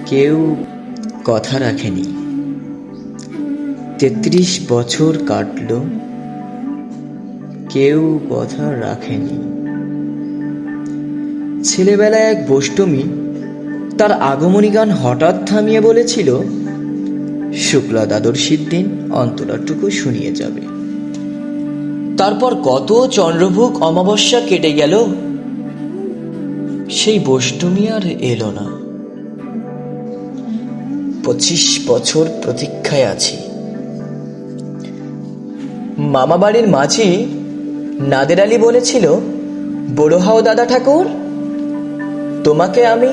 কেউ কথা রাখেনি। ৩৩ বছর কাটল, কেউ কথা রাখেনি। ছেলেবেলায় এক বষ্টমী তার আগমনী গান হঠাৎ থামিয়ে বলেছিল, শুক্লা দ্বাদশীর দিন অন্তরাটুকু শুনিয়ে যাবে। তারপর কত চন্দ্রভোগ অমাবস্যা কেটে গেল, সেই বষ্টমী আর এলো না। ২৫ বছর প্রতীক্ষায় আছি। মামা বাড়ির মাঝি নাদের আলী বলেছিল, বড় হও দাদা ঠাকুর, তোমাকে আমি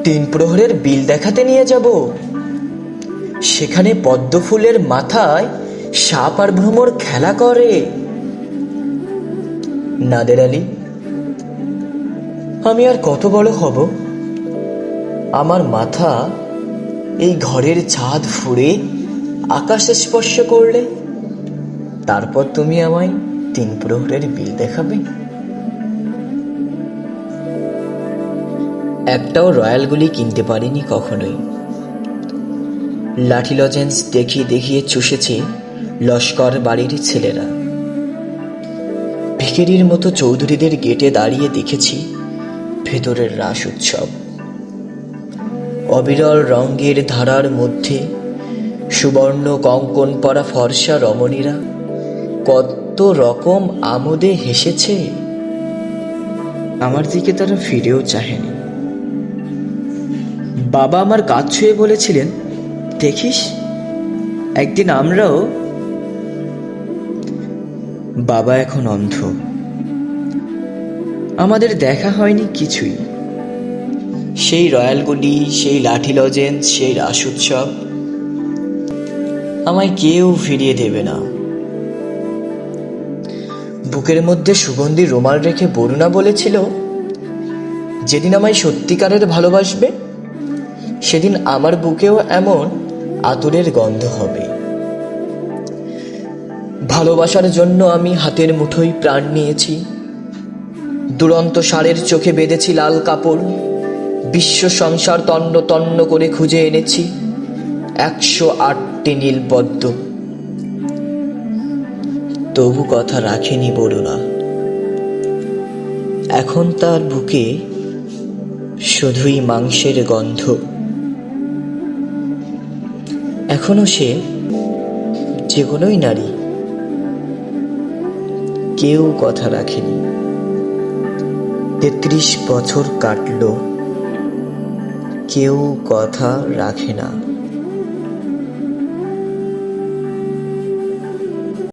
৩ প্রহরের বিল দেখাতে নিয়ে যাব। সেখানে পদ্ম ফুলের মাথায় সাপ আর ভ্রমর খেলা করে। নাদের আলী, আমি আর কত বড় হব? আমার মাথা এই ঘরের ছাদ ফুঁড়ে আকাশে স্পর্শ করলে তারপর তুমি আমায় ৩ প্রহরের বিল দেখাবে? একটাও রয়্যাল গুলি কিনতে পারিনি কখনোই। লাঠি লজেন্স দেখিয়ে দেখিয়ে চুষেছে লস্কর বাড়ির ছেলেরা। ভিখিরির মতো চৌধুরীদের গেটে দাঁড়িয়ে দেখেছি ভেতরের রাস উৎসব। অবিরল রঙের ধারার মধ্যে সুবর্ণ কঙ্কন পরা ফর্সা রমণীরা কত রকম আমোদে হেসেছে। আমার দিকে তারা ফিরেও চাহেনি। বাবা আমার কাজ ছুঁয়ে বলেছিলেন, দেখিস একদিন আমরাও। বাবা এখন অন্ধ। আমাদের দেখা হয়নি কিছুই। সেই রয়্যালগুলি, সেই লাঠি লজেন্স, সেই রাস উৎসব আমায় কেউ ফিরিয়ে দেবে না। বুকের মধ্যে সুগন্ধি রুমাল রেখে বরুণা বলেছিল, যেদিন আমায় সত্যিকারের ভালোবাসবে সেদিন আমার বুকেও এমন আতরের গন্ধ হবে। ভালোবাসার জন্য আমি হাতের মুঠোয় প্রাণ নিয়েছি। দুরন্ত ষাঁড়ের চোখে বেঁধেছি লাল কাপড়। বিশ্ব সংসার তন্ন তন্ন করে খুঁজে এনেছি ১০৮টি নীল পদ্ম। তবু কথা রাখেনি বরুণা। এখন তার বুকে শুধুই মাংসের গন্ধ। এখনো সে যে কোনোই নারী। কেউ কথা রাখেনি। ৩৩ বছর কাটল, কেউ কথা রাখে না।